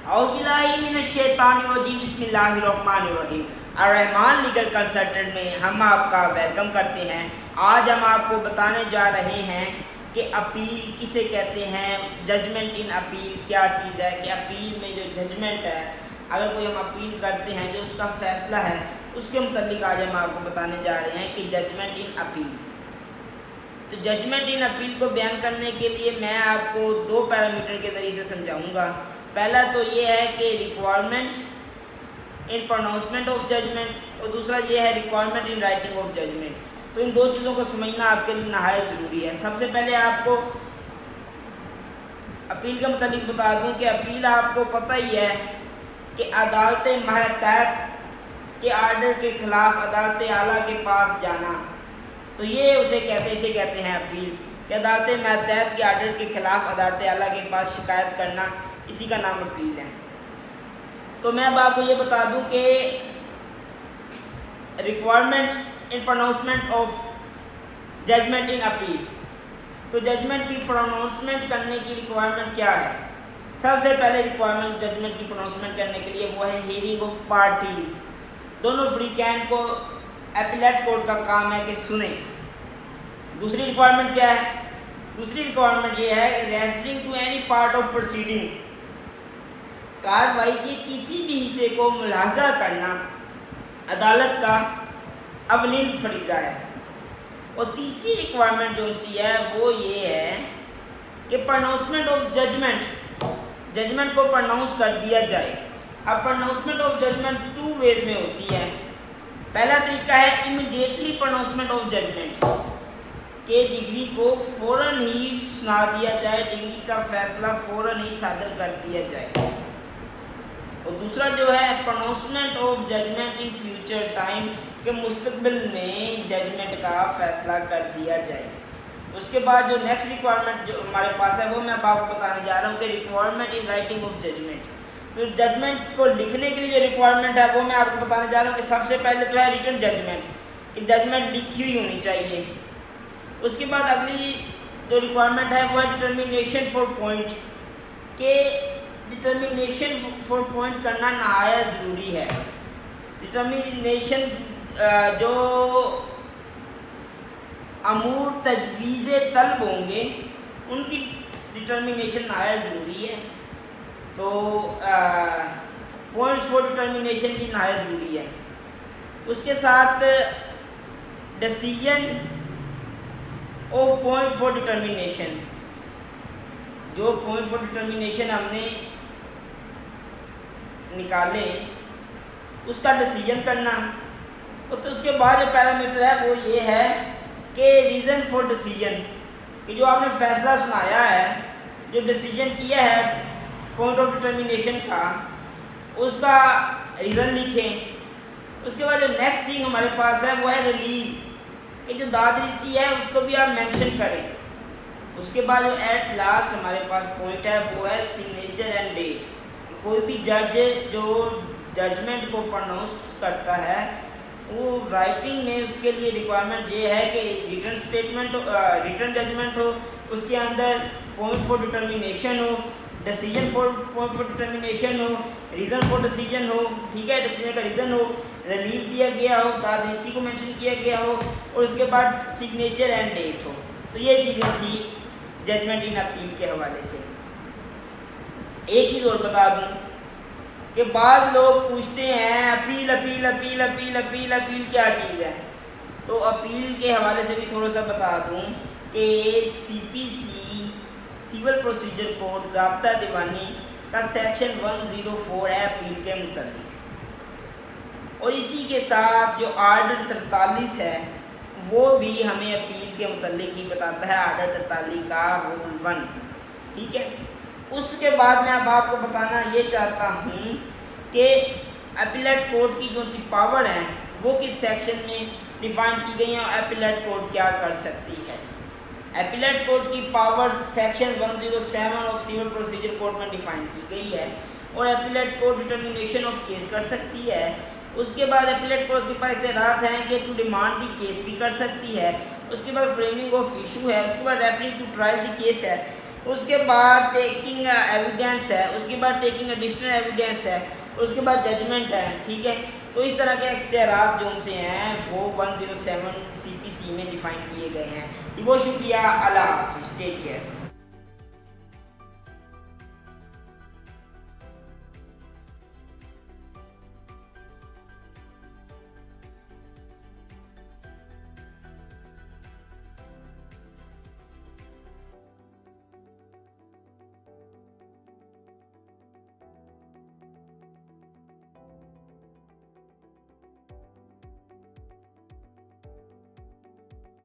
औज़ुबिल्लाहिमिनश्शैतानिर्रजीम बिस्मिल्लाहिर्रहमानिर्रहीम। अर्रहमान legal consultant में हम आपका वेलकम करते हैं। आज हम आपको बताने जा रहे हैं कि अपील किसे कहते हैं, जजमेंट इन अपील क्या चीज़ है, कि अपील में जो जजमेंट है, अगर कोई हम अपील करते हैं जो उसका फ़ैसला है, उसके मुतल्लिक आज हम आपको बताने जा रहे हैं कि जजमेंट इन अपील। तो जजमेंट इन अपील को बयान करने के लिए मैं आपको दो पैरामीटर के ज़रिए से समझाऊंगा। पहला तो ये है कि requirement in pronouncement of judgment, और दूसरा ये है requirement in writing of judgment. तो इन दो चीज़ों को समझना आपके लिए नहायत ज़रूरी है। सबसे पहले आपको अपील के मुतालिक बता दूं कि अपील आपको पता ही है कि अदालत महतहत के आर्डर के ख़िलाफ़ अदालत आला के पास जाना, तो ये इसे कहते हैं अपील। कि अदालत महतहत के आर्डर के ख़िलाफ़ अदालत आला के पास शिकायत करना, इसी का नाम अपील है। तो मैं अब आपको ये बता दूं कि requirement in pronouncement of judgment in appeal, तो जजमेंट की प्रोनाउंसमेंट करने की रिक्वायरमेंट क्या है। सबसे पहले रिक्वायरमेंट जजमेंट की प्रोनाउंसमेंट करने के लिए वो है हियरिंग ऑफ पार्टीज। दोनों फ्रीकैंट को अपीलेट कोर्ट का काम है कि सुने। दूसरी रिक्वायरमेंट क्या है? दूसरी रिक्वायरमेंट ये है कि referring to any part of proceeding, कार्रवाई के किसी भी हिस्से को मुलाहजा करना अदालत का अवलीन फरीज़ा है। और तीसरी रिक्वायरमेंट जो सी है वो ये है कि प्रोनाउंसमेंट ऑफ जजमेंट, जजमेंट को प्रोनाउंस कर दिया जाए। अब pronouncement of judgment two ways में होती है। पहला तरीका है इमीडिएटली प्रोनाउंसमेंट ऑफ जजमेंट, के डिग्री को फ़ौरन ही सुना दिया जाए, डिग्री का फैसला फ़ौरन ही सादर कर दिया जाए। और दूसरा जो है pronouncement of judgment in future time, के मुस्तकबिल में जजमेंट का फैसला कर दिया जाए। उसके बाद जो नेक्स्ट रिक्वायरमेंट जो हमारे पास है वो मैं आपको बताने जा रहा हूँ कि requirement in writing of judgment. तो जजमेंट को लिखने के लिए जो रिक्वायरमेंट है वो मैं आपको बताने जा रहा हूँ कि सबसे पहले तो है रिटन जजमेंट, कि जजमेंट लिखी हुई होनी चाहिए। उसके बाद अगली जो रिक्वायरमेंट है वो है डिटर्मिनेशन फॉर पॉइंट, के डिटर्मिनेशन फॉर पॉइंट करना नहायत ज़रूरी है। डिटर्मिनेशन जो अमूर तजवीज़ तलब होंगे उनकी डिटर्मिनेशन नहायत ज़रूरी है। तो पॉइंट्स फॉर डिटर्मिनेशन की नहायत ज़रूरी है। उसके साथ decision of point for determination, जो पॉइंट फॉर डिटर्मिनेशन हमने निकाले उसका डिसीजन करना। और तो उसके बाद जो पैरामीटर है वो ये है कि रीज़न फॉर डिसीजन, कि जो आपने फैसला सुनाया है, जो डिसीजन किया है पॉइंट ऑफ डिटर्मिनेशन का, उसका रीज़न लिखें। उसके बाद जो नेक्स्ट थिंग हमारे पास है वो है रिलीव, कि जो दाद रसी है उसको भी आप मेंशन करें। उसके बाद जो एट लास्ट हमारे पास पॉइंट है वो है सिग्नेचर एंड डेट। कोई भी जज जो जजमेंट को प्रोनाउंस करता है वो राइटिंग में, उसके लिए रिक्वायरमेंट ये है कि रिटन स्टेटमेंट, रिटन जजमेंट हो, उसके अंदर पॉइंट फॉर डिटर्मिनेशन हो, decision for point for determination हो, रीज़न फॉर डिसीजन हो, ठीक है, डिसीजन का रीज़न हो, रिलीव दिया गया हो, दादरीसी को मेंशन किया गया हो, और उसके बाद सिग्नेचर एंड डेट हो। तो ये चीज़ें थी जजमेंट इन अपील के हवाले से। एक चीज़ और बता दूं कि बाद लोग पूछते हैं appeal appeal appeal appeal appeal appeal क्या चीज़ है। तो अपील के हवाले से भी थोड़ा सा बता दूं कि सीपीसी सिविल प्रोसीजर कोड ज़ाब्ता दीवानी का सेक्शन 104 है अपील के मुतालिक। और इसी के साथ जो आर्डर 43 है वो भी हमें अपील के मुतालिक ही बताता है, आर्डर 43 का रूल 1, ठीक है। उसके बाद मैं अब आपको बताना ये चाहता हूँ कि अपीलेट कोर्ट की जो सी पावर है वो किस सेक्शन में डिफाइन की गई है और अपीलेट कोर्ट क्या कर सकती है। अपीलेट कोर्ट की power section 107 of civil procedure code में डिफाइन की गई है, और appellate court determination of case कर सकती है। उसके बाद अपीलेट कोर्ट के पास इख्तियारात हैं कि टू डिमांड दी केस भी कर सकती है। उसके बाद फ्रेमिंग ऑफ इशू है। उसके बाद referring to trial the case है। उसके बाद टेकिंग एविडेंस है, उसके बाद टेकिंग एडिशनल एविडेंस है, उसके बाद जजमेंट है। ठीक है, तो इस तरह के इख्तियारात जो उनसे हैं वो 107 CPC में डिफ़ाइन किए गए हैं। बहुत शुक्रिया, अल्लाह हाफिज़, टेक केयर।